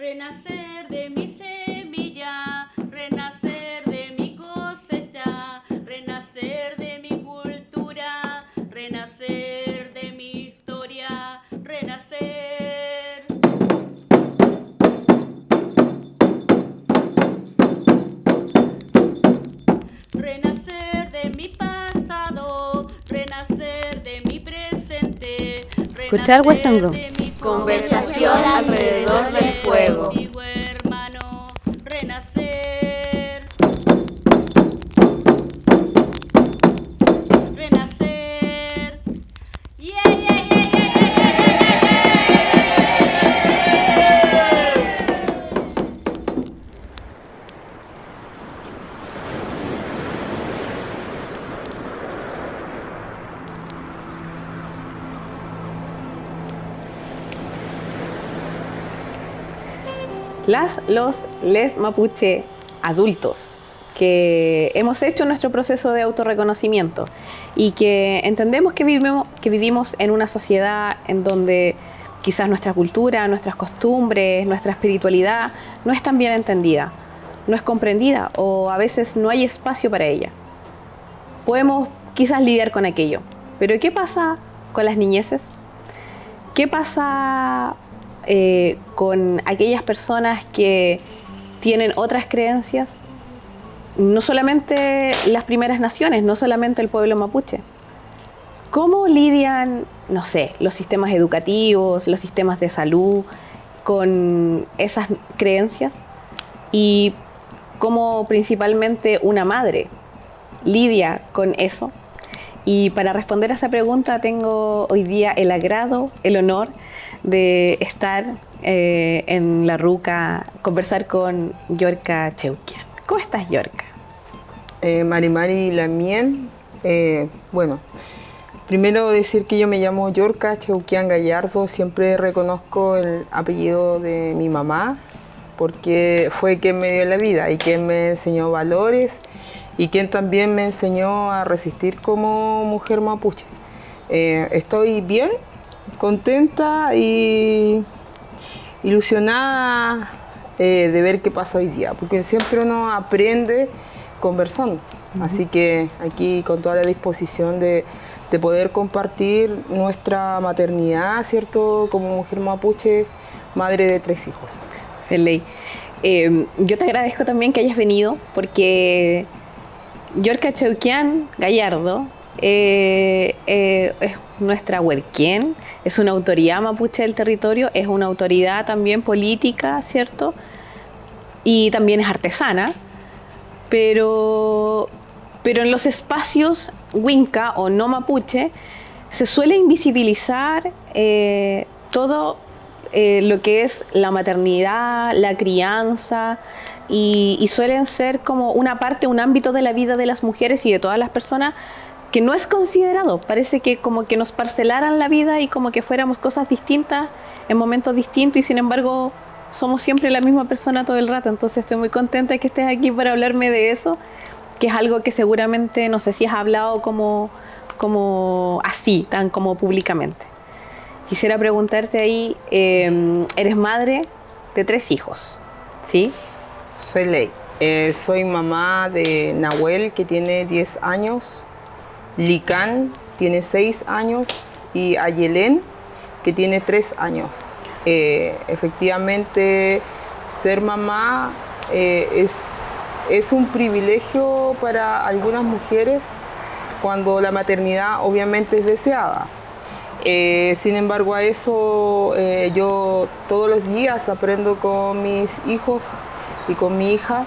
renacer de mi semilla, renacer de mi cosecha, renacer de mi cultura, renacer de mi historia, renacer. Renacer de mi pasado, renacer de mi presente, Escuchar Huesango. de mi Conversación alrededor del fuego. Contigo, hermano, renacer. Renacer. Yeah, yeah, yeah, yeah, yeah, Les mapuche adultos que hemos hecho nuestro proceso de autorreconocimiento y que entendemos que vivimos en una sociedad en donde quizás nuestra cultura, nuestras costumbres, nuestra espiritualidad no es tan bien entendida, no es comprendida o a veces no hay espacio para ella. Podemos quizás lidiar con aquello, pero ¿qué pasa con las niñeces? ¿Qué pasa con aquellas personas que tienen otras creencias? No solamente las primeras naciones, no solamente el pueblo mapuche. ¿Cómo lidian, no sé, los sistemas educativos, los sistemas de salud con esas creencias? Y cómo principalmente una madre lidia con eso. Y para responder a esa pregunta tengo hoy día el agrado, el honor de estar en La Ruca, conversar con Yorka Cheuquian. ¿Cómo estás, Yorka? Mari Lamien. Bueno, primero decir que yo me llamo Yorka Cheuquian Gallardo. Siempre reconozco el apellido de mi mamá porque fue quien me dio la vida y quien me enseñó valores y quien también me enseñó a resistir como mujer mapuche. Estoy bien, contenta y ilusionada de ver qué pasa hoy día, porque siempre uno aprende conversando. Así que aquí con toda la disposición de poder compartir nuestra maternidad, ¿cierto? Como mujer mapuche, madre de 3 hijos. Ley. Yo te agradezco también que hayas venido, porque Yorka Cheuquian Gallardo es nuestra huerquén, es una autoridad mapuche del territorio, es una autoridad también política, ¿cierto? Y también es artesana, pero en los espacios Winca o no mapuche se suele invisibilizar todo lo que es la maternidad, la crianza, y suelen ser como una parte, un ámbito de la vida de las mujeres y de todas las personas que no es considerado. Parece que como que nos parcelaran la vida y como que fuéramos cosas distintas en momentos distintos, y sin embargo somos siempre la misma persona todo el rato. Entonces estoy muy contenta de que estés aquí para hablarme de eso, que es algo que seguramente, no sé si has hablado como así, tan como públicamente. Quisiera preguntarte ahí, eres madre de 3 hijos, ¿sí? Feley. Soy mamá de Nahuel, que tiene 10 años, Licán tiene 6 años y Ayelén, que tiene 3 años. Efectivamente, ser mamá es un privilegio para algunas mujeres cuando la maternidad obviamente es deseada. Sin embargo, a eso yo todos los días aprendo con mis hijos y con mi hija,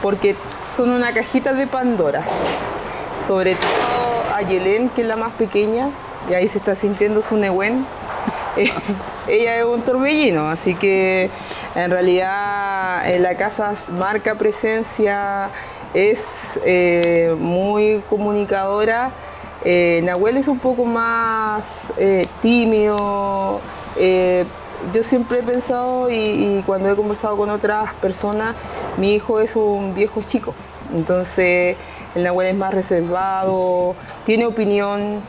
porque son una cajita de Pandora. Sobre todo a Yelén, que es la más pequeña, y ahí se está sintiendo su Nehuen. Ella es un torbellino, así que en realidad la casa marca presencia, es muy comunicadora. Nahuel es un poco más tímido. Yo siempre he pensado y cuando he conversado con otras personas, mi hijo es un viejo chico. Entonces el Nahuel es más reservado, tiene opinión.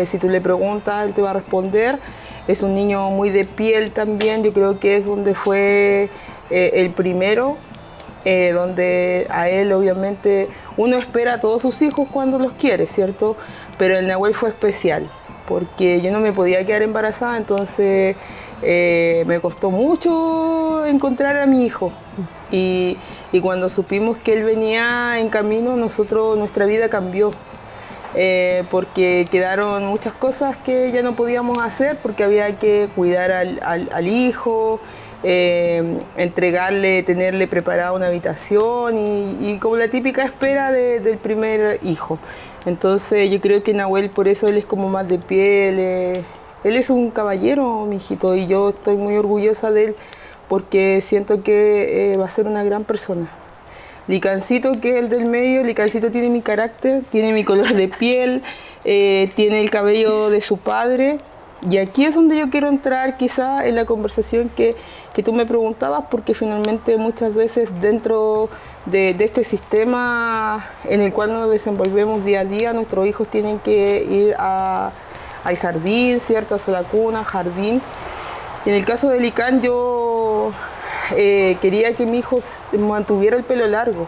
Si tú le preguntas, él te va a responder. Es un niño muy de piel también, yo creo que es donde fue el primero, donde a él obviamente uno espera a todos sus hijos cuando los quiere, ¿cierto? Pero el Nahuel fue especial, porque yo no me podía quedar embarazada, entonces me costó mucho encontrar a mi hijo. Y cuando supimos que él venía en camino, nuestra vida cambió. Porque quedaron muchas cosas que ya no podíamos hacer, porque había que cuidar al hijo, entregarle, tenerle preparada una habitación y como la típica espera del primer hijo. Entonces yo creo que Nahuel, por eso él es como más de piel, él es un caballero, mi hijito, y yo estoy muy orgullosa de él porque siento que va a ser una gran persona. Licancito, que es el del medio, Licancito tiene mi carácter, tiene mi color de piel, tiene el cabello de su padre. Y aquí es donde yo quiero entrar quizá en la conversación que tú me preguntabas, porque finalmente muchas veces dentro de este sistema en el cual nos desenvolvemos día a día, nuestros hijos tienen que ir al jardín, ¿cierto? Hacia la cuna, jardín. Y en el caso de Licán, yo quería que mi hijo mantuviera el pelo largo.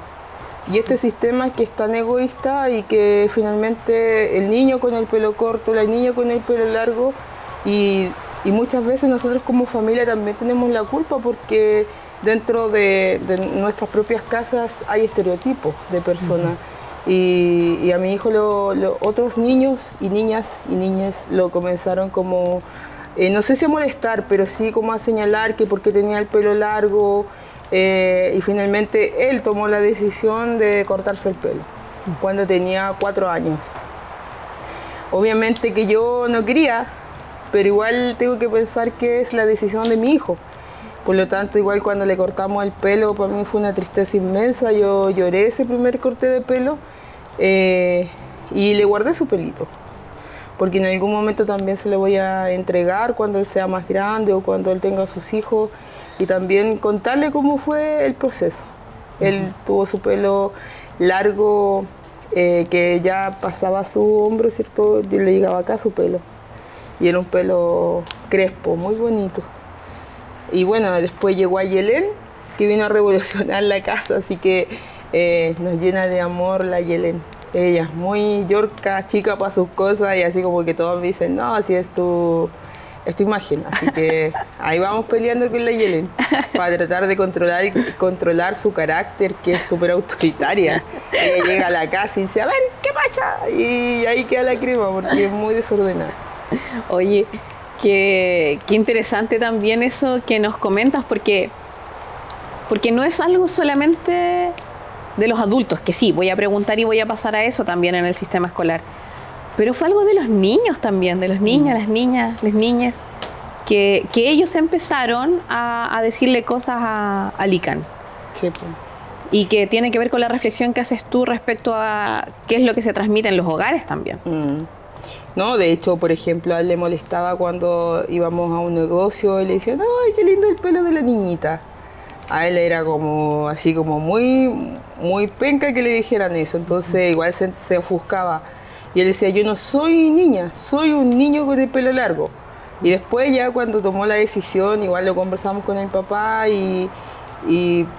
Y este sistema que es tan egoísta y que finalmente el niño con el pelo corto, la niña con el pelo largo, y muchas veces nosotros como familia también tenemos la culpa porque dentro de nuestras propias casas hay estereotipos de personas. Y a mi hijo otros niños y niñas lo comenzaron como, no sé si a molestar, pero sí como a señalar que porque tenía el pelo largo, y finalmente él tomó la decisión de cortarse el pelo cuando tenía 4 años. Obviamente que yo no quería, pero igual tengo que pensar que es la decisión de mi hijo. Por lo tanto, igual cuando le cortamos el pelo, para mí fue una tristeza inmensa. Yo lloré ese primer corte de pelo y le guardé su pelito, porque en algún momento también se le voy a entregar cuando él sea más grande o cuando él tenga sus hijos, y también contarle cómo fue el proceso. Él tuvo su pelo largo, que ya pasaba a su hombro, ¿cierto? Y le llegaba acá su pelo. Y era un pelo crespo, muy bonito. Y bueno, después llegó Ayelén, que vino a revolucionar la casa, así que nos llena de amor la Ayelén. Ella es muy yorca, chica para sus cosas, y así como que todos me dicen, no, así es tu imagen. Así que ahí vamos peleando con la Ayelén para tratar de controlar su carácter, que es súper autoritaria. Ella llega a la casa y dice, a ver, ¿qué pacha? Y ahí queda la crema, porque es muy desordenada. Oye, qué interesante también eso que nos comentas, porque no es algo solamente de los adultos, que sí, voy a preguntar y voy a pasar a eso también en el sistema escolar, pero fue algo de los niños también, de los niños, las niñas, las niñas, que ellos empezaron a decirle cosas a Licán. Sí, pues. Y que tiene que ver con la reflexión que haces tú respecto a qué es lo que se transmite en los hogares también. No, de hecho, por ejemplo, a él le molestaba cuando íbamos a un negocio y le decían, ¡ay, qué lindo el pelo de la niñita! A él era como así como muy, muy penca que le dijeran eso, entonces igual se ofuscaba. Y él decía, yo no soy niña, soy un niño con el pelo largo. Y después ya cuando tomó la decisión, igual lo conversamos con el papá y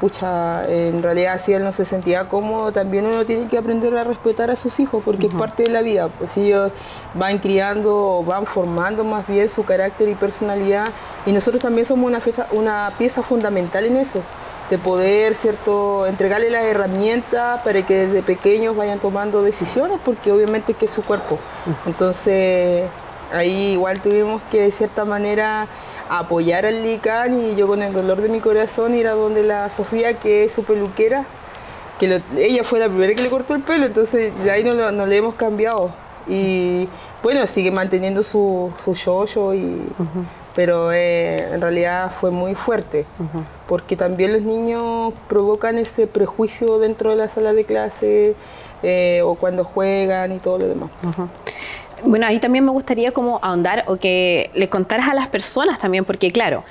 pucha, en realidad si él no se sentía cómodo, también uno tiene que aprender a respetar a sus hijos, porque es parte de la vida. Pues ellos van criando, van formando más bien su carácter y personalidad, y nosotros también somos una pieza fundamental en eso, de poder, ¿cierto?, entregarle las herramientas para que desde pequeños vayan tomando decisiones, porque obviamente que es su cuerpo. Entonces ahí igual tuvimos que de cierta manera apoyar al Licán, y yo con el dolor de mi corazón ir a donde la Sofía, que es su peluquera, que ella fue la primera que le cortó el pelo, entonces de ahí no le hemos cambiado. Y bueno, sigue manteniendo su yo-yo, pero en realidad fue muy fuerte, porque también los niños provocan ese prejuicio dentro de la sala de clase, o cuando juegan y todo lo demás. Bueno, ahí también me gustaría como ahondar o que le contaras a las personas también, porque claro,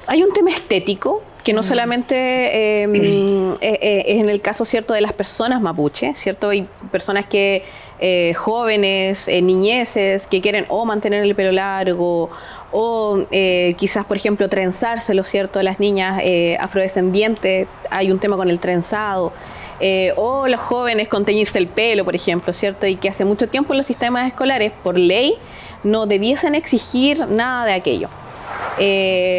hay un tema estético que no solamente es en el caso, ¿cierto?, de las personas mapuche, ¿cierto? Hay personas que, jóvenes, niñeces, que quieren o mantener el pelo largo o quizás, por ejemplo, trenzárselo, ¿cierto? Las niñas afrodescendientes, hay un tema con el trenzado, o los jóvenes con teñirse el pelo, por ejemplo, ¿cierto? Y que hace mucho tiempo en los sistemas escolares, por ley, no debiesen exigir nada de aquello.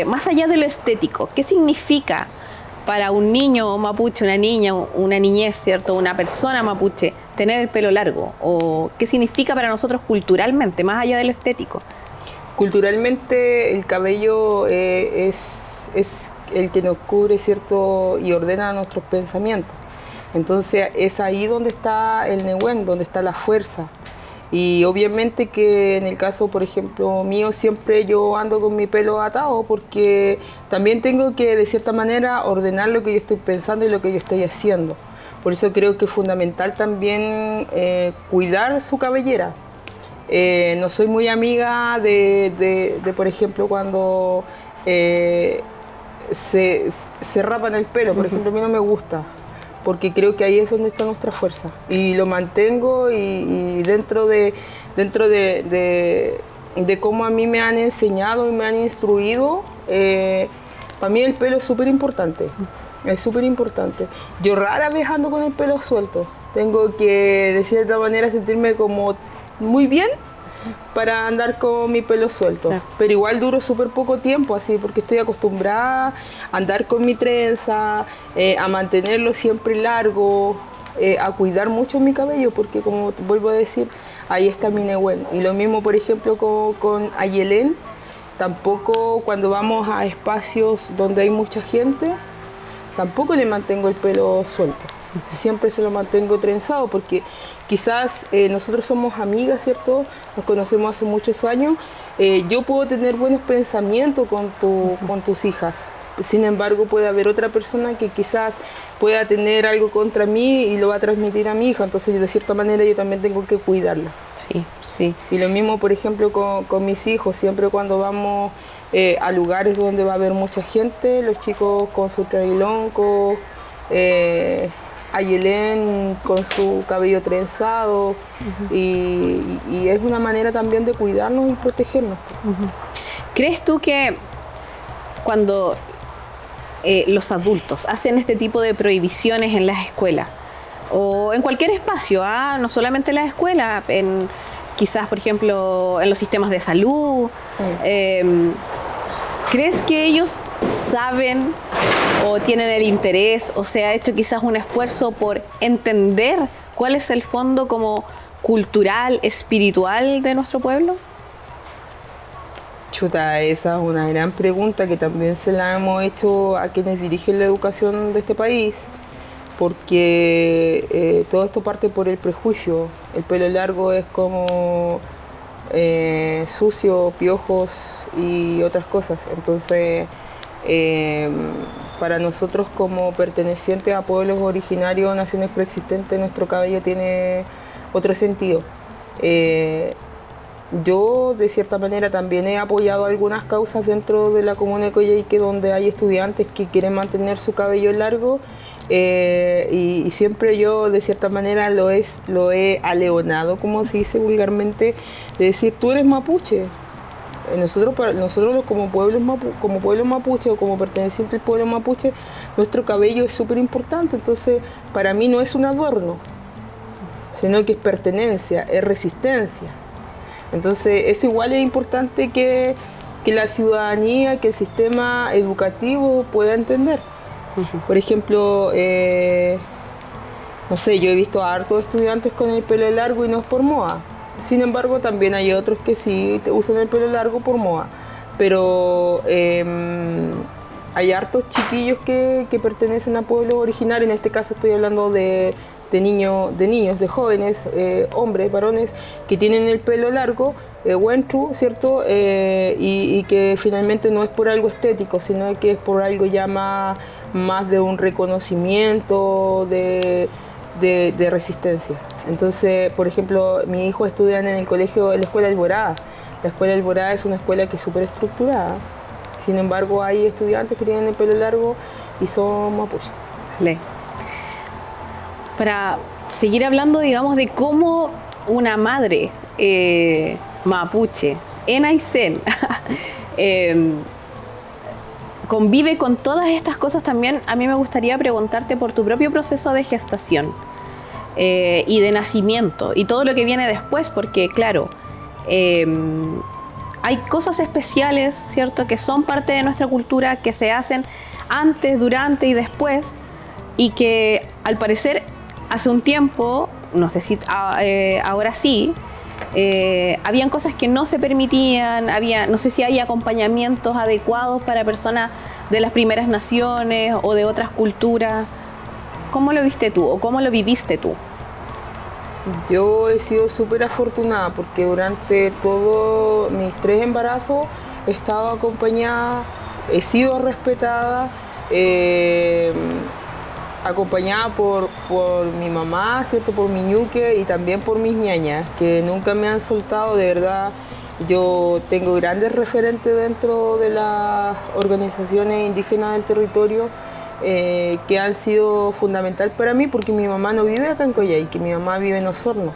Más allá de lo estético, ¿qué significa para un niño mapuche, una niña, una niñez, ¿cierto? Una persona mapuche, tener el pelo largo? ¿O qué significa para nosotros culturalmente, más allá de lo estético? Culturalmente el cabello es el que nos cubre, ¿cierto? Y ordena nuestros pensamientos. Entonces es ahí donde está el Nehuen, donde está la fuerza. Y obviamente que en el caso, por ejemplo, mío, siempre yo ando con mi pelo atado porque también tengo que, de cierta manera, ordenar lo que yo estoy pensando y lo que yo estoy haciendo. Por eso creo que es fundamental también cuidar su cabellera. No soy muy amiga de por ejemplo, cuando se rapan el pelo. Por ejemplo, a mí no me gusta, porque creo que ahí es donde está nuestra fuerza. Y lo mantengo y dentro de cómo a mí me han enseñado y me han instruido, para mí el pelo es súper importante. Es súper importante. Yo rara vez ando con el pelo suelto. Tengo que, de cierta manera, sentirme como muy bien para andar con mi pelo suelto. Claro. Pero igual duro súper poco tiempo así, porque estoy acostumbrada a andar con mi trenza, a mantenerlo siempre largo, a cuidar mucho mi cabello, porque como te vuelvo a decir, ahí está mi Nehuen. Y lo mismo, por ejemplo, con Ayelén. Tampoco cuando vamos a espacios donde hay mucha gente, tampoco le mantengo el pelo suelto. Siempre se lo mantengo trenzado, porque quizás nosotros somos amigas, ¿cierto? Nos conocemos hace muchos años. Yo puedo tener buenos pensamientos con tus hijas. Sin embargo, puede haber otra persona que quizás pueda tener algo contra mí y lo va a transmitir a mi hija. Entonces, de cierta manera, yo también tengo que cuidarla. Sí, sí. Y lo mismo, por ejemplo, con mis hijos. Siempre cuando vamos a lugares donde va a haber mucha gente, los chicos con su trailonco, Ayelén con su cabello trenzado, y es una manera también de cuidarnos y protegernos. ¿Crees tú que cuando los adultos hacen este tipo de prohibiciones en las escuelas o en cualquier espacio, no solamente en las escuelas, quizás, por ejemplo, en los sistemas de salud, ¿crees que ellos saben o tienen el interés o se ha hecho quizás un esfuerzo por entender cuál es el fondo como cultural, espiritual de nuestro pueblo? Chuta, esa es una gran pregunta que también se la hemos hecho a quienes dirigen la educación de este país, porque todo esto parte por el prejuicio. El pelo largo es como sucio, piojos y otras cosas. Entonces, para nosotros como pertenecientes a pueblos originarios, naciones preexistentes, nuestro cabello tiene otro sentido. Yo, de cierta manera, también he apoyado algunas causas dentro de la comuna de Coyhaique, donde hay estudiantes que quieren mantener su cabello largo, y siempre yo, de cierta manera, lo he aleonado, como se dice vulgarmente, de decir, tú eres mapuche. Nosotros como pueblo mapuche o como perteneciente al pueblo mapuche, nuestro cabello es súper importante. Entonces, para mí no es un adorno, sino que es pertenencia, es resistencia. Entonces, eso igual es importante que la ciudadanía, que el sistema educativo pueda entender. Por ejemplo, no sé, yo he visto a hartos estudiantes con el pelo largo y no es por moda. Sin embargo, también hay otros que sí usan el pelo largo por moda. Pero hay hartos chiquillos que pertenecen a pueblos originarios. En este caso estoy hablando de niños, de jóvenes, hombres, varones, que tienen el pelo largo, huentru, ¿cierto? Y que finalmente no es por algo estético, sino que es por algo ya más de un reconocimiento, de resistencia. Entonces, por ejemplo, mi hijo estudia en el colegio, en la Escuela Alborada. La Escuela Alborada es una escuela que es súper estructurada. Sin embargo, hay estudiantes que tienen el pelo largo y son mapuches. Vale. Para seguir hablando, digamos, de cómo una madre mapuche en Aysén convive con todas estas cosas también. A mí me gustaría preguntarte por tu propio proceso de gestación y de nacimiento y todo lo que viene después, porque claro, hay cosas especiales, ¿cierto?, que son parte de nuestra cultura, que se hacen antes, durante y después, y que al parecer hace un tiempo, no sé si ahora sí, habían cosas que no se permitían, no sé si hay acompañamientos adecuados para personas de las primeras naciones o de otras culturas. ¿Cómo lo viste tú o cómo lo viviste tú? Yo he sido súper afortunada porque durante todos mis 3 embarazos he estado acompañada, he sido respetada, acompañada por mi mamá, ¿cierto?, por mi ñuque y también por mis ñañas, que nunca me han soltado, de verdad. Yo tengo grandes referentes dentro de las organizaciones indígenas del territorio que han sido fundamental para mí, porque mi mamá no vive acá en Coyhai, que mi mamá vive en Osorno.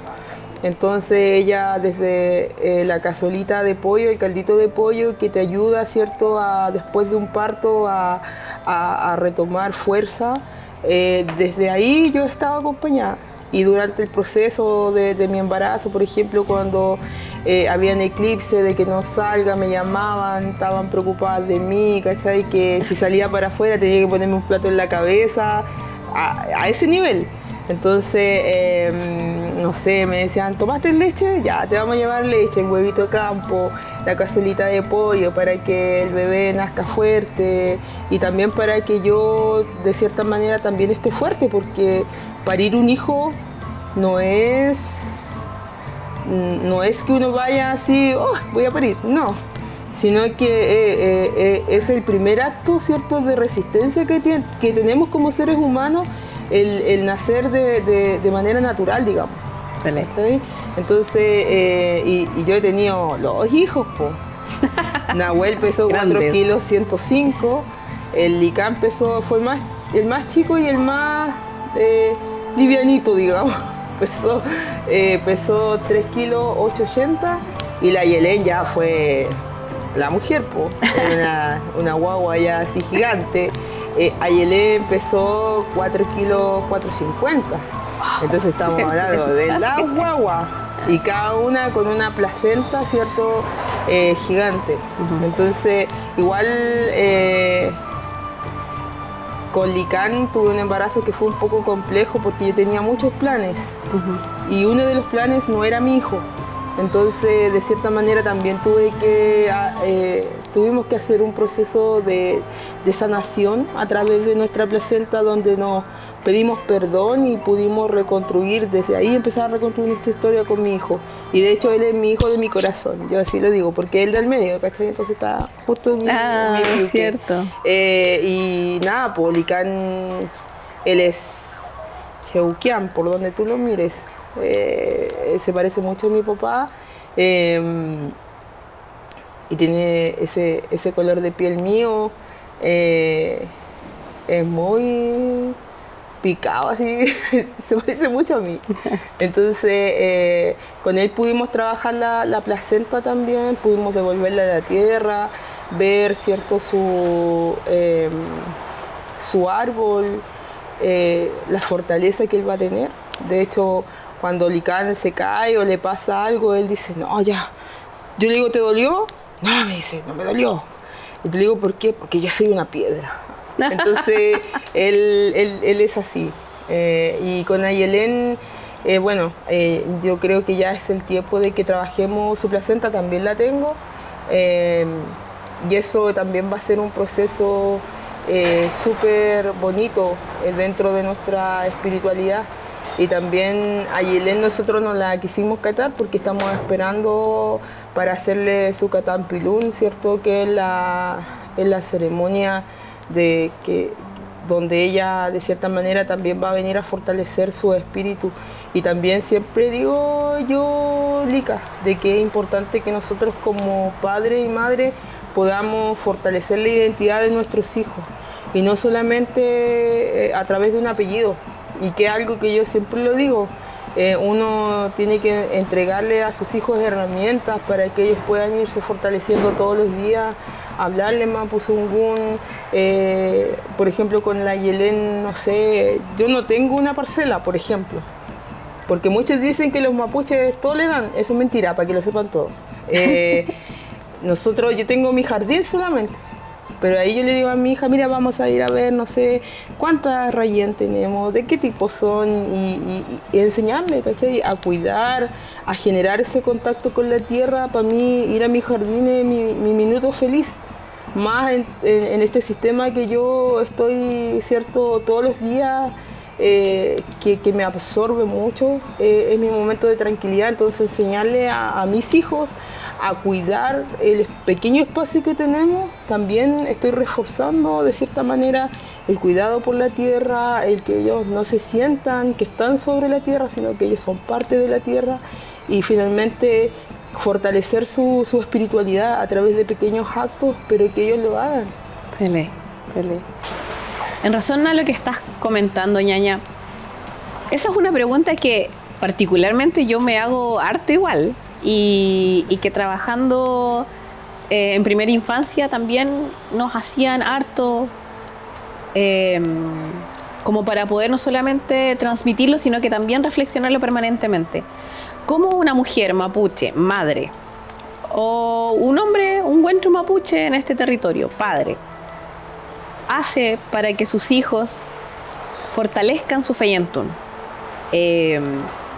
Entonces ella desde la cazuelita de pollo, el caldito de pollo que te ayuda, ¿cierto?, después de un parto a retomar fuerza, desde ahí yo he estado acompañada. Y durante el proceso de mi embarazo, por ejemplo, cuando habían eclipse de que no salga, me llamaban, estaban preocupadas de mí, ¿cachai? Que si salía para afuera tenía que ponerme un plato en la cabeza, a ese nivel. Entonces, no sé, me decían, ¿tomaste leche? Ya, te vamos a llevar leche, el huevito de campo, la cazuelita de pollo para que el bebé nazca fuerte y también para que yo, de cierta manera, también esté fuerte, porque parir un hijo no es que uno vaya así, oh, voy a parir, no, sino que es el primer acto, ¿cierto?, de resistencia que tenemos como seres humanos, el nacer de manera natural, digamos. ¿Sí? Entonces, y yo he tenido 2 hijos, po. Nahuel pesó 4 kilos 105, el Licán fue el más chico y el más livianito, digamos. Pesó 3 kilos 880 y la Yelén ya fue la mujer, po. Una guagua ya así gigante. Ayelén pesó 4 kilos 450. Entonces estamos hablando de la guagua y cada una con una placenta, ¿cierto?, gigante. Entonces, igual con Licán tuve un embarazo que fue un poco complejo porque yo tenía muchos planes y uno de los planes no era mi hijo. Entonces, de cierta manera también tuvimos que hacer un proceso de sanación a través de nuestra placenta, donde nos pedimos perdón y pudimos reconstruir, desde ahí empezar a reconstruir nuestra historia con mi hijo. Y de hecho él es mi hijo de mi corazón, yo así lo digo, porque él del medio, ¿cachai? Entonces está justo en mi cierto. Y nada, pues Licán, él es cheuquián, por donde tú lo mires. Se parece mucho a mi papá y tiene ese color de piel mío, es muy picado, así, se parece mucho a mí. Entonces con él pudimos trabajar la placenta también, pudimos devolverla a la tierra, ver, ¿cierto?, su árbol, la fortaleza que él va a tener. De hecho, cuando Licán se cae o le pasa algo, él dice, no, ya. Yo le digo, ¿te dolió? No, me dice, no me dolió. Y te digo, ¿por qué? Porque yo soy una piedra. Entonces, él es así. Y con Ayelén, yo creo que ya es el tiempo de que trabajemos su placenta, también la tengo. Y eso también va a ser un proceso súper bonito dentro de nuestra espiritualidad. Y también a Ayelén nosotros nos la quisimos catar porque estamos esperando para hacerle su catampilún, ¿cierto?, que es la ceremonia donde ella de cierta manera también va a venir a fortalecer su espíritu. Y también siempre digo yo, Lica, de que es importante que nosotros como padre y madre podamos fortalecer la identidad de nuestros hijos y no solamente a través de un apellido. Y que algo que yo siempre lo digo, Uno tiene que entregarle a sus hijos herramientas para que ellos puedan irse fortaleciendo todos los días, hablarle mapuzungún. Por ejemplo, con la Yelén, no sé, yo no tengo una parcela, por ejemplo, porque muchos dicen que los mapuches todo le dan. Eso es mentira, para que lo sepan todos. Yo tengo mi jardín solamente, pero ahí yo le digo a mi hija, mira, vamos a ir a ver, no sé, cuántas raíces tenemos, de qué tipo son, y enseñarme, ¿cachai? A cuidar, a generar ese contacto con la tierra. Para mí, ir a mi jardín es mi minuto feliz, más en este sistema que yo estoy, ¿cierto?, todos los días, que me absorbe mucho, es mi momento de tranquilidad. Entonces, enseñarle a mis hijos a cuidar el pequeño espacio que tenemos. También estoy reforzando de cierta manera el cuidado por la tierra, el que ellos no se sientan que están sobre la tierra, sino que ellos son parte de la tierra, y finalmente fortalecer su espiritualidad a través de pequeños actos, pero que ellos lo hagan. Pele. En razón a lo que estás comentando, ñaña, esa es una pregunta que particularmente yo me hago harto igual, y que trabajando en primera infancia también nos hacían harto, como para poder no solamente transmitirlo, sino que también reflexionarlo permanentemente. ¿Cómo una mujer mapuche, madre, o un hombre, un huentru mapuche en este territorio, padre, hace para que sus hijos fortalezcan su feyentún?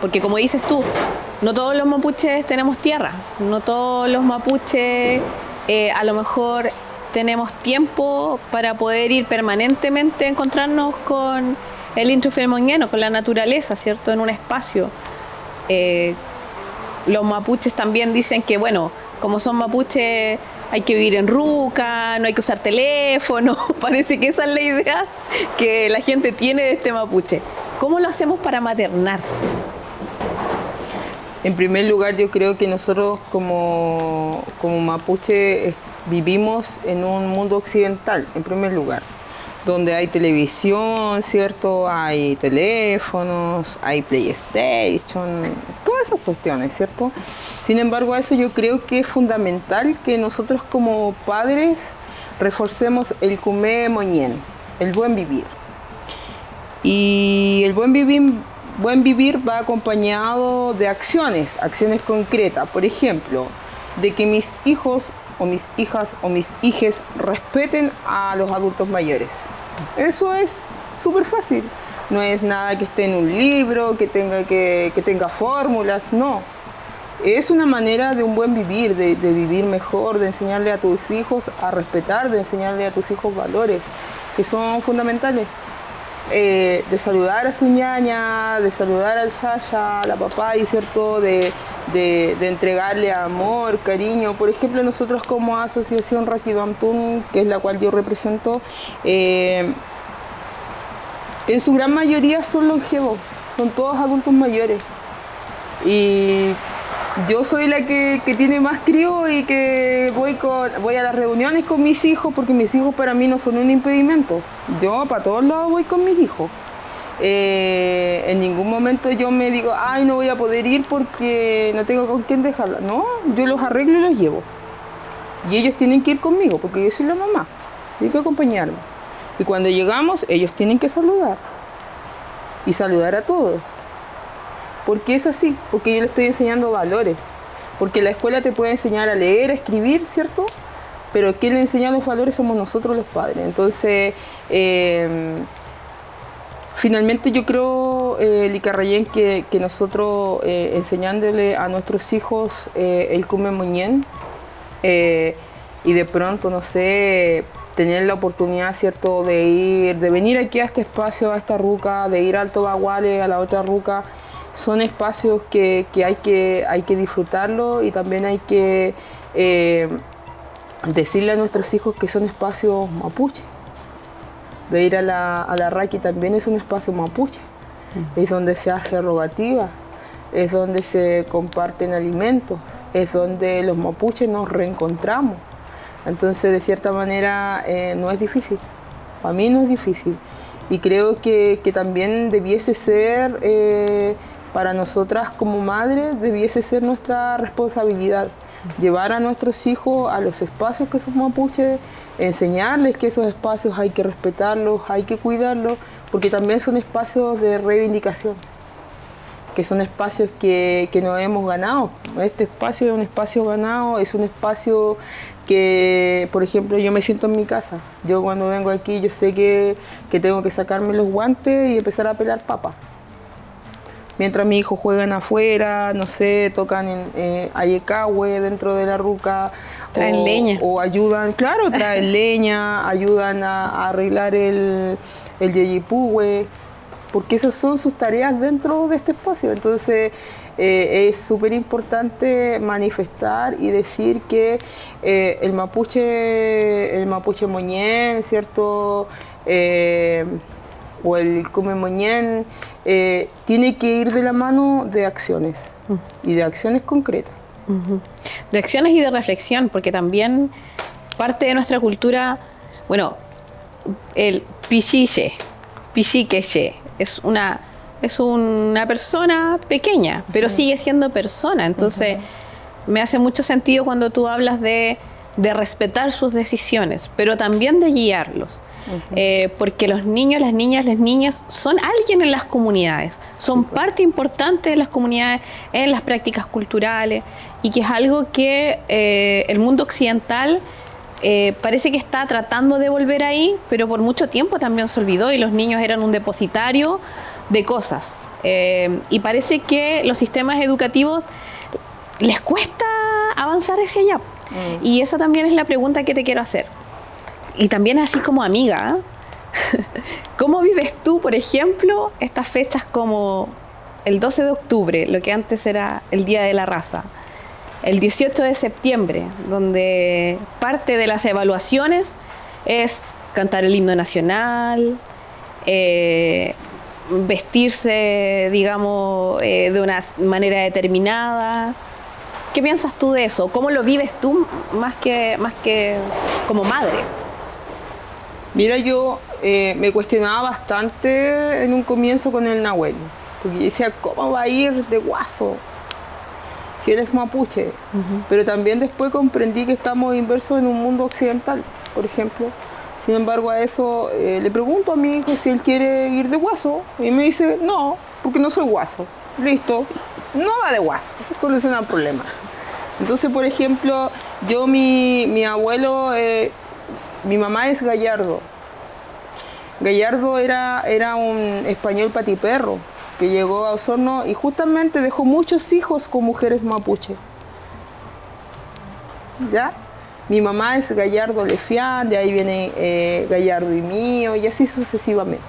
Porque como dices tú, no todos los mapuches tenemos tierra, no todos los mapuches a lo mejor tenemos tiempo para poder ir permanentemente a encontrarnos con el introfilmoñeno, con la naturaleza, ¿cierto?, en un espacio. Los mapuches también dicen que, bueno, como son mapuches, hay que vivir en ruca, no hay que usar teléfono. Parece que esa es la idea que la gente tiene de este mapuche. ¿Cómo lo hacemos para maternar? En primer lugar, yo creo que nosotros como mapuche vivimos en un mundo occidental, en primer lugar, donde hay televisión, ¿cierto? Hay teléfonos, hay PlayStation, todas esas cuestiones, ¿cierto? Sin embargo, a eso yo creo que es fundamental que nosotros como padres reforcemos el kumé moñén, el buen vivir. Y el buen vivir va acompañado de acciones concretas. Por ejemplo, de que mis hijos o mis hijas o mis hijes respeten a los adultos mayores. Eso es súper fácil. No es nada que esté en un libro, que tenga fórmulas, no. Es una manera de un buen vivir, de vivir mejor, de enseñarle a tus hijos a respetar, de enseñarle a tus hijos valores que son fundamentales. De saludar a su ñaña, de saludar al yaya, a la papá, y cierto, de entregarle amor, cariño. Por ejemplo, nosotros como Asociación Raquibamtún, que es la cual yo represento, en su gran mayoría son longevos, son todos adultos mayores. Y yo soy la que tiene más crío, y que voy a las reuniones con mis hijos, porque mis hijos para mí no son un impedimento. Yo para todos lados voy con mis hijos. En ningún momento yo me digo, ay, no voy a poder ir porque no tengo con quién dejarla. No, yo los arreglo y los llevo. Y ellos tienen que ir conmigo, porque yo soy la mamá. Tienen que acompañarme. Y cuando llegamos, ellos tienen que saludar. Y saludar a todos. Porque es así, porque yo le estoy enseñando valores. Porque la escuela te puede enseñar a leer, a escribir, ¿cierto? Pero quien le enseña los valores somos nosotros, los padres. Entonces, finalmente yo creo, Licarrayén, que nosotros enseñándole a nuestros hijos el Kume Moñén, y de pronto, no sé, tener la oportunidad, ¿cierto?, de venir aquí a este espacio, a esta ruca, de ir al Alto Baguale, a la otra ruca. Son espacios que hay que disfrutarlo, y también hay que decirle a nuestros hijos que son espacios mapuche. De ir a la Raqui también es un espacio mapuche. Es donde se hace rogativa, es donde se comparten alimentos, es donde los mapuches nos reencontramos. Entonces, de cierta manera, no es difícil. Para mí no es difícil. Y creo que también debiese ser para nosotras como madres debiese ser nuestra responsabilidad. Llevar a nuestros hijos a los espacios que son mapuches, enseñarles que esos espacios hay que respetarlos, hay que cuidarlos, porque también son espacios de reivindicación, que son espacios que nos hemos ganado. Este espacio es un espacio ganado, es un espacio que, por ejemplo, yo me siento en mi casa. Yo cuando vengo aquí, yo sé que tengo que sacarme los guantes y empezar a pelar papas. Mientras mis hijos juegan afuera, no sé, tocan ayecahue dentro de la ruca. Traen leña. O ayudan, claro, traen leña, ayudan a arreglar el yeyipuhue, porque esas son sus tareas dentro de este espacio. Entonces es súper importante manifestar y decir que el mapuche moñén, ¿cierto? O el Cumemoñén, tiene que ir de la mano de acciones y de acciones concretas. De acciones y de reflexión, porque también parte de nuestra cultura, bueno, el pichiche, pichiqueche, es una persona pequeña, pero sigue siendo persona. Entonces, me hace mucho sentido cuando tú hablas de respetar sus decisiones, pero también de guiarlos. Porque los niños, las niñas son alguien en las comunidades, son parte importante de las comunidades en las prácticas culturales, y que es algo que el mundo occidental parece que está tratando de volver ahí, pero por mucho tiempo también se olvidó y los niños eran un depositario de cosas. Y parece que los sistemas educativos les cuesta avanzar hacia allá. Y esa también es la pregunta que te quiero hacer. Y también así como amiga, ¿cómo vives tú, por ejemplo, estas fechas como el 12 de octubre, lo que antes era el Día de la Raza, el 18 de septiembre, donde parte de las evaluaciones es cantar el himno nacional, vestirse, digamos, de una manera determinada? ¿Qué piensas tú de eso? ¿Cómo lo vives tú más que como madre? Mira, yo me cuestionaba bastante en un comienzo con el Nahuel, porque yo decía, ¿cómo va a ir de guaso si él es mapuche? Pero también después comprendí que estamos inmersos en un mundo occidental, por ejemplo. Sin embargo, a eso le pregunto a mi hijo si él quiere ir de guaso, y me dice, no, porque no soy guaso. Listo, no va de guaso, soluciona el problema. Entonces, por ejemplo, yo, mi abuelo, mi mamá es Gallardo. Gallardo era un español patiperro que llegó a Osorno y justamente dejó muchos hijos con mujeres mapuche. ¿Ya? Mi mamá es Gallardo Lefián, de ahí viene Gallardo y mío, y así sucesivamente.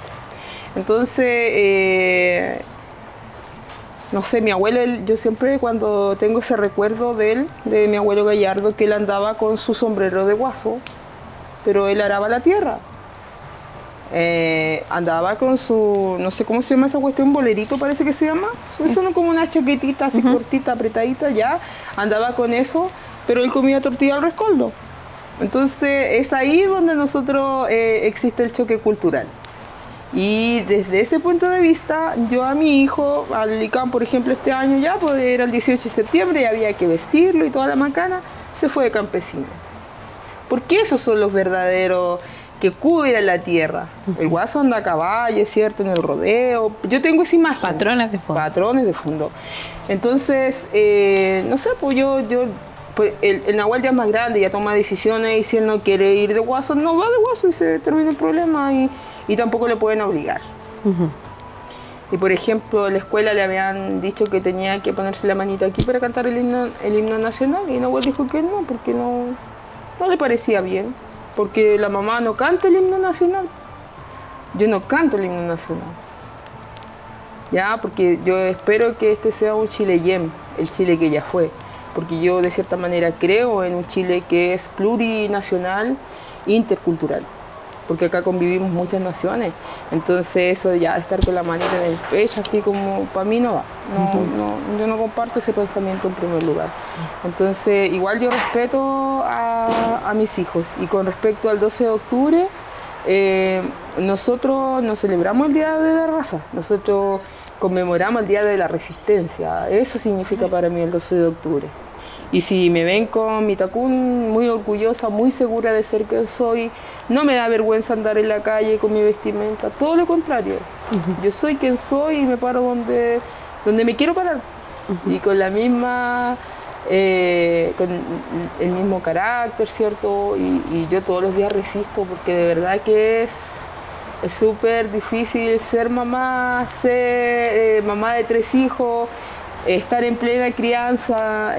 Entonces, no sé, mi abuelo, yo siempre cuando tengo ese recuerdo de él, de mi abuelo Gallardo, que él andaba con su sombrero de guaso, pero él araba la tierra. Andaba con su, no sé cómo se llama esa cuestión, bolerito parece que se llama. Sí. Eso no, como una chaquetita así cortita, apretadita, ya. Andaba con eso, pero él comía tortilla al rescoldo. Entonces es ahí donde nosotros existe el choque cultural. Y desde ese punto de vista, yo a mi hijo, al Licán, por ejemplo, este año ya, pues era el 18 de septiembre y había que vestirlo y toda la macana, se fue de campesino. Porque esos son los verdaderos que cuidan la tierra. El guaso anda a caballo, es cierto, en el rodeo. Yo tengo esa imagen. Patrones de fondo. Patrones de fondo. Entonces, no sé, pues pues el Nahuel ya es más grande, ya toma decisiones, y si él no quiere ir de guaso, no va de guaso y se termina el problema, y tampoco le pueden obligar. Y por ejemplo, en la escuela le habían dicho que tenía que ponerse la manita aquí para cantar el himno nacional, y Nahuel dijo que no, porque no le parecía bien, porque la mamá no canta el himno nacional. Yo no canto el himno nacional. Ya, porque yo espero que este sea un Chile Yem, el Chile que ya fue. Porque yo de cierta manera creo en un Chile que es plurinacional, intercultural. Porque acá convivimos muchas naciones. Entonces eso ya de estar con la manita en el pecho, así como, para mí no va. Yo no comparto ese pensamiento en primer lugar. Entonces igual yo respeto a mis hijos. Y con respecto al 12 de octubre, nosotros no celebramos el Día de la Raza. Nosotros conmemoramos el Día de la Resistencia. Eso significa para mí el 12 de octubre. Y si me ven con mi tacún, muy orgullosa, muy segura de ser quien soy, no me da vergüenza andar en la calle con mi vestimenta, todo lo contrario. Yo soy quien soy y me paro donde me quiero parar. Y con la misma, con el mismo carácter, ¿cierto? Y yo todos los días resisto porque de verdad que es súper difícil ser mamá, ser mamá de 3 hijos, estar en plena crianza,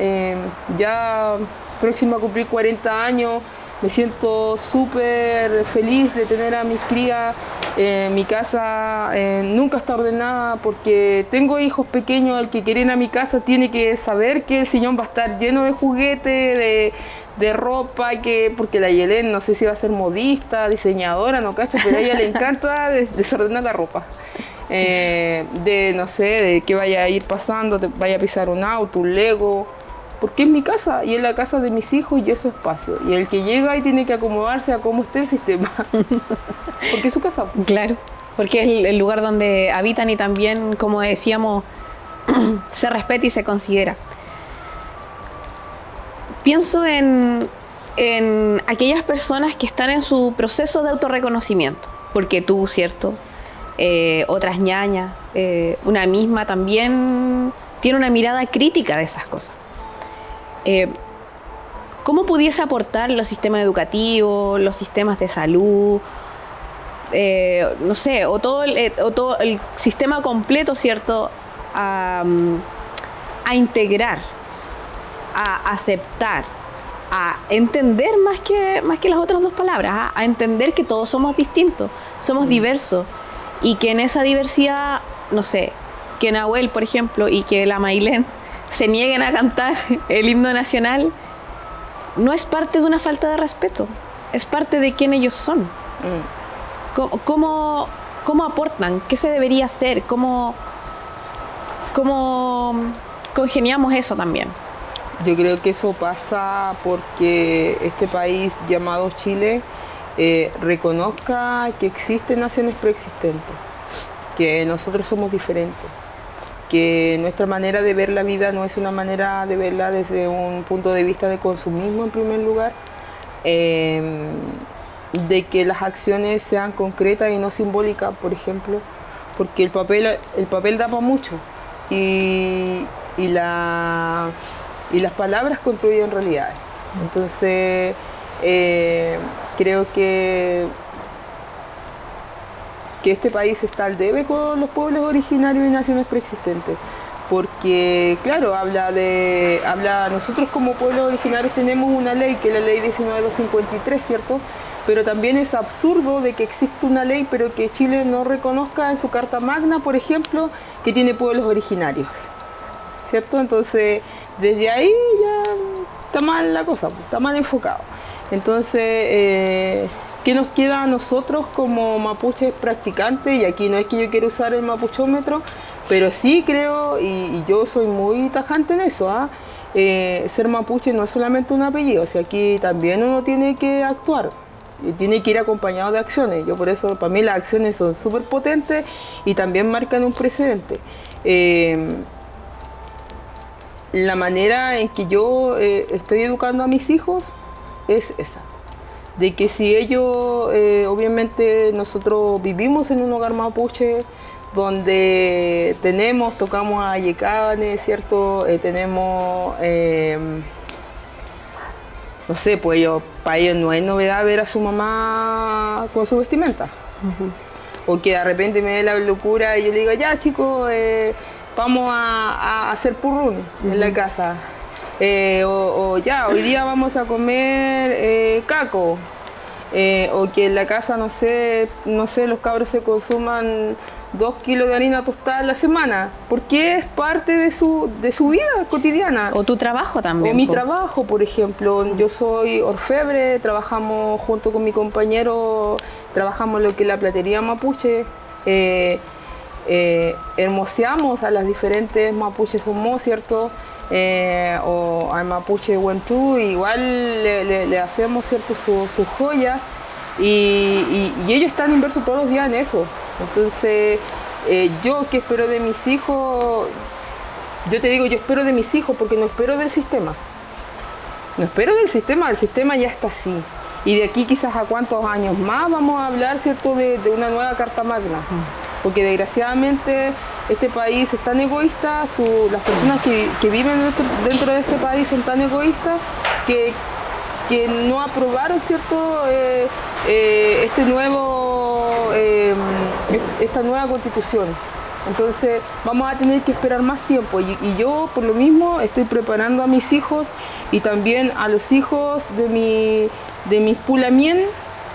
ya próxima a cumplir 40 años, me siento súper feliz de tener a mis crías. Mi casa nunca está ordenada porque tengo hijos pequeños. El que quiere ir a mi casa tiene que saber que el sillón va a estar lleno de juguetes, de ropa, porque la Yelén no sé si va a ser modista, diseñadora, no cacho, pero a ella le encanta desordenar la ropa. No sé, de que vaya a ir pasando, vaya a pisar un auto, un Lego, porque es mi casa y es la casa de mis hijos y es su espacio. Y el que llega ahí tiene que acomodarse a cómo esté el sistema, porque es su casa. Claro, porque es el lugar donde habitan y también, como decíamos, se respeta y se considera. Pienso en aquellas personas que están en su proceso de autorreconocimiento, porque tú, ¿cierto? Otras ñañas, una misma también tiene una mirada crítica de esas cosas. ¿Cómo pudiese aportar los sistemas educativos, los sistemas de salud, no sé, o todo el sistema completo, ¿cierto? A integrar, a aceptar, a entender más que las otras 2 palabras, a entender que todos somos distintos, somos diversos, y que en esa diversidad, no sé, que Nahuel, por ejemplo, y que la Mailén se nieguen a cantar el himno nacional, no es parte de una falta de respeto, es parte de quién ellos son. ¿Cómo aportan? ¿Qué se debería hacer? ¿Cómo congeniamos eso también? Yo creo que eso pasa porque este país llamado Chile reconozca que existen naciones preexistentes, que nosotros somos diferentes, que nuestra manera de ver la vida no es una manera de verla desde un punto de vista de consumismo en primer lugar, de que las acciones sean concretas y no simbólicas, por ejemplo, porque el papel da para mucho y las palabras construyen realidades. Entonces creo que este país está al debe con los pueblos originarios y naciones preexistentes, porque claro, nosotros como pueblos originarios tenemos una ley, que es la ley 19.253, ¿cierto? Pero también es absurdo de que exista una ley, pero que Chile no reconozca en su Carta Magna, por ejemplo, que tiene pueblos originarios, ¿cierto? Entonces, desde ahí ya está mal la cosa, está mal enfocado. Entonces, ¿qué nos queda a nosotros como mapuches practicantes? Y aquí no es que yo quiera usar el mapuchómetro, pero sí creo, y yo soy muy tajante en eso, ser mapuche no es solamente un apellido, o sea, aquí también uno tiene que actuar, y tiene que ir acompañado de acciones. Yo por eso, para mí las acciones son súper potentes y también marcan un precedente. La manera en que yo estoy educando a mis hijos es esa, de que si ellos, obviamente nosotros vivimos en un hogar mapuche donde tocamos a yecanes, ¿cierto? Tenemos, no sé, pues para ellos no hay novedad ver a su mamá con su vestimenta. O que de repente me dé la locura y yo le diga, ya chicos, vamos a hacer purrún en la casa. O ya, hoy día vamos a comer caco. O que en la casa, no sé, los cabros se consuman 2 kilos de harina tostada a la semana, porque es parte de su vida cotidiana. O tu trabajo también. O mi trabajo, por ejemplo. Yo soy orfebre, trabajamos junto con mi compañero, trabajamos lo que es la platería mapuche. Hermoseamos a las diferentes mapuches somos, ¿cierto? O al mapuche Huentú, igual le hacemos, ¿cierto?, sus joyas, y ellos están inmersos todos los días en eso. Entonces Yo que espero de mis hijos, yo te digo, yo espero de mis hijos porque no espero del sistema. No espero del sistema, el sistema ya está así. Y de aquí quizás a cuántos años más vamos a hablar, ¿cierto?, de una nueva Carta Magna. Porque desgraciadamente este país es tan egoísta, las personas que viven dentro de este país son tan egoístas que no aprobaron, ¿cierto?, esta nueva constitución. Entonces vamos a tener que esperar más tiempo y yo por lo mismo estoy preparando a mis hijos y también a los hijos de mis pulamien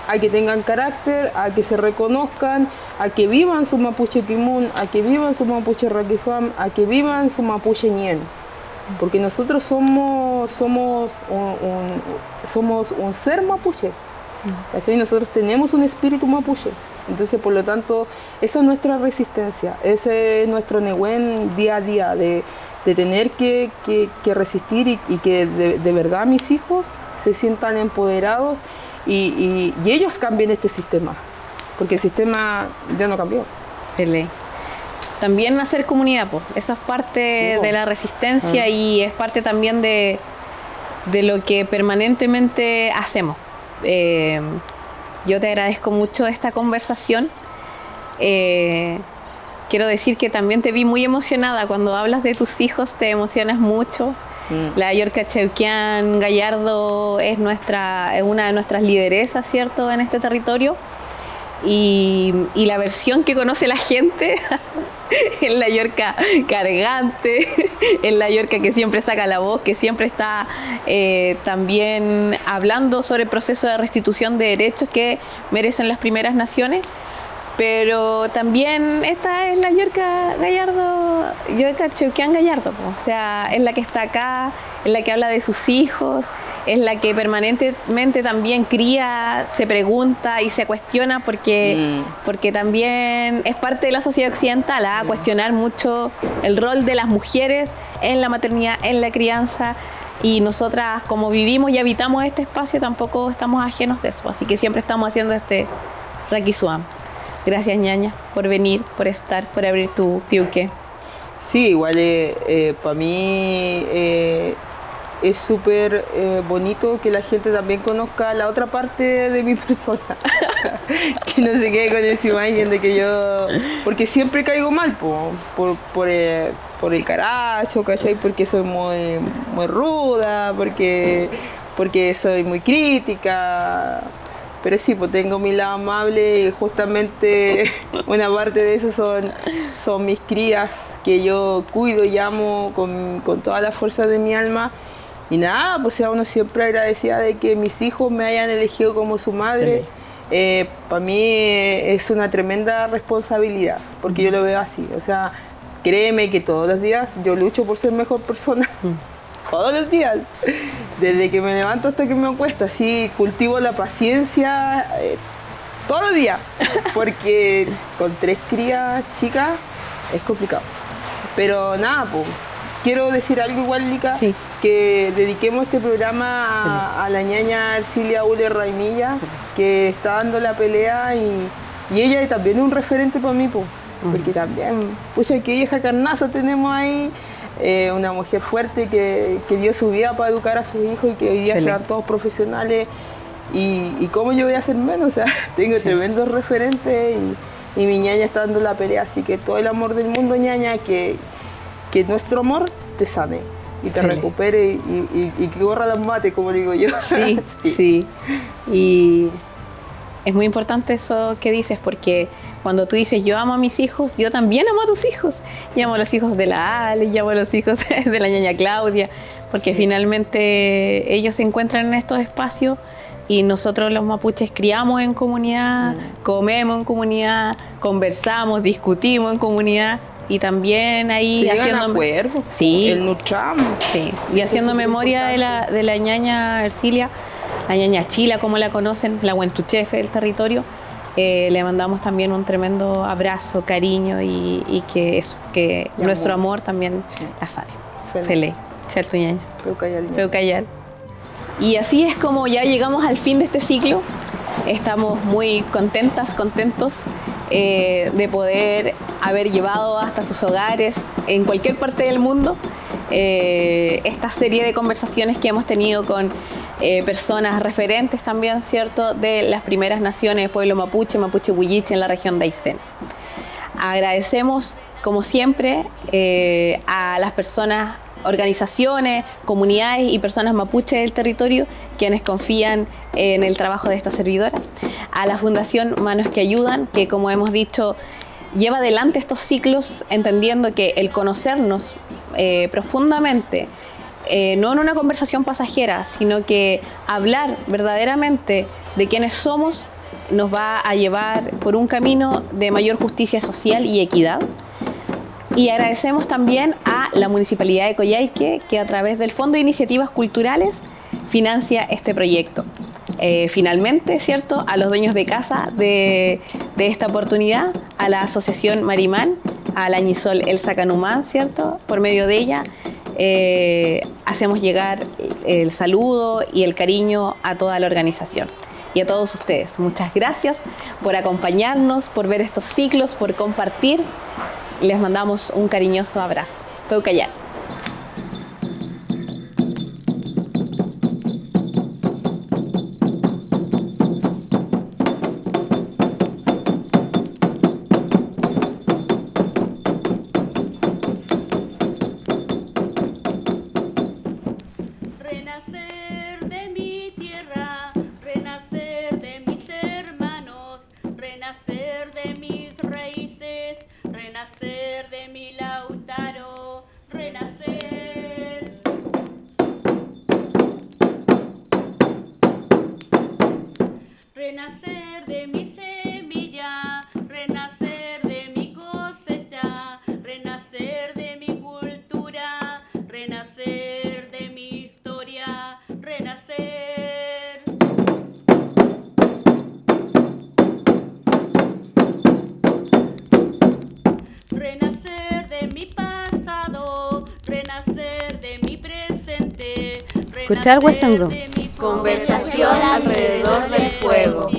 a que tengan carácter, a que se reconozcan, a que vivan su mapuche kimun, a que vivan su mapuche raquifam, a que vivan su mapuche ñen. Porque nosotros somos un ser mapuche, ¿cachai? Nosotros tenemos un espíritu mapuche. Entonces, por lo tanto, esa es nuestra resistencia, ese es nuestro nehuen día a día, de tener que resistir y que de verdad mis hijos se sientan empoderados y ellos cambien este sistema, porque el sistema ya no cambió. También hacer comunidad, pues. Esa es parte de la resistencia y es parte también de lo que permanentemente hacemos. Yo te agradezco mucho esta conversación. Quiero decir que también te vi muy emocionada cuando hablas de tus hijos, te emocionas mucho. La Yorka Cheuquian Gallardo es una de nuestras lideresas, ¿cierto?, en este territorio. Y la versión que conoce la gente es la Yorka cargante, es la Yorka que siempre saca la voz, que siempre está también hablando sobre el proceso de restitución de derechos que merecen las primeras naciones. Pero también esta es la Yorka Gallardo, Yorka Cheuquian Gallardo, o sea, es la que está acá, es la que habla de sus hijos, es la que permanentemente también cría, se pregunta y se cuestiona porque también es parte de la sociedad occidental, a cuestionar mucho el rol de las mujeres en la maternidad, en la crianza, y nosotras, como vivimos y habitamos este espacio, tampoco estamos ajenos de eso, así que siempre estamos haciendo este Raquisuam. Gracias, ñaña, por venir, por estar, por abrir tu piuque. Sí, igual para mí es súper bonito que la gente también conozca la otra parte de mi persona. Que no se quede con esa imagen de que yo... Porque siempre caigo mal, por el caracho, ¿cachai? Porque soy muy ruda, porque soy muy crítica. Pero sí, pues tengo mi lado amable y justamente una parte de eso son mis crías que yo cuido y amo con toda la fuerza de mi alma. Y nada, pues a uno siempre agradecida de que mis hijos me hayan elegido como su madre. Para mí es una tremenda responsabilidad, porque yo lo veo así. O sea, créeme que todos los días yo lucho por ser mejor persona. Todos los días, desde que me levanto hasta que me acuesto, así cultivo la paciencia todos los días, porque con 3 crías chicas es complicado. Pero nada, pues, quiero decir algo igual, Lica, que dediquemos este programa a la ñaña Ercilia Ule Raimilla, que está dando la pelea y ella también es un referente para mí, porque también, pucha, qué vieja carnaza tenemos ahí. Una mujer fuerte que dio su vida para educar a sus hijos y que hoy día sean todos profesionales y cómo yo voy a ser menos, o sea, tengo tremendos referentes y mi ñaña está dando la pelea, así que todo el amor del mundo, ñaña, que nuestro amor te sane y te recupere y que corra las mates, como digo yo. Sí. Y es muy importante eso que dices, porque cuando tú dices yo amo a mis hijos, yo también amo a tus hijos. Yo amo a los hijos de la Ale, yo amo a los hijos de la ñaña Claudia, porque finalmente ellos se encuentran en estos espacios y nosotros los mapuches criamos en comunidad, comemos en comunidad, conversamos, discutimos en comunidad y también ahí haciendo acuerdo, el nutramos. Sí, y haciendo memoria de la ñaña Ercilia, la ñaña Chila, como la conocen, la huentuchefe del territorio. Le mandamos también un tremendo abrazo, cariño y que nuestro amor también la sane. Feliz. Ser tu ñaña. Peucayal. Y así es como ya llegamos al fin de este ciclo. Estamos muy contentos de poder haber llevado hasta sus hogares en cualquier parte del mundo esta serie de conversaciones que hemos tenido con personas referentes también, ¿cierto?, de las primeras naciones, pueblo mapuche, mapuche huilliche en la región de Aysén. Agradecemos, como siempre, a las personas, organizaciones, comunidades y personas mapuches del territorio quienes confían en el trabajo de esta servidora, a la Fundación Manos que Ayudan, que como hemos dicho, lleva adelante estos ciclos entendiendo que el conocernos profundamente, no en una conversación pasajera, sino que hablar verdaderamente de quiénes somos, nos va a llevar por un camino de mayor justicia social y equidad. Y agradecemos también a la Municipalidad de Coyhaique, que a través del Fondo de Iniciativas Culturales financia este proyecto. Finalmente, ¿cierto?, a los dueños de casa de esta oportunidad, a la Asociación Marimán, a la Ñisol Elsa Canumán, ¿cierto?, por medio de ella, hacemos llegar el saludo y el cariño a toda la organización. Y a todos ustedes, muchas gracias por acompañarnos, por ver estos ciclos, por compartir. Les mandamos un cariñoso abrazo. Peucayar. Renacer de mi tierra, renacer de mis hermanos, renacer de mis raíces, renacer de mi Lautaro, renacer. Renacer de mi semilla, renacer de mi cosecha, renacer de mi cultura, renacer de mi historia, renacer. Renacer de mi pasado, renacer de mi presente, Escuchar renacer Huesango. de mi Conversación alrededor del fuego.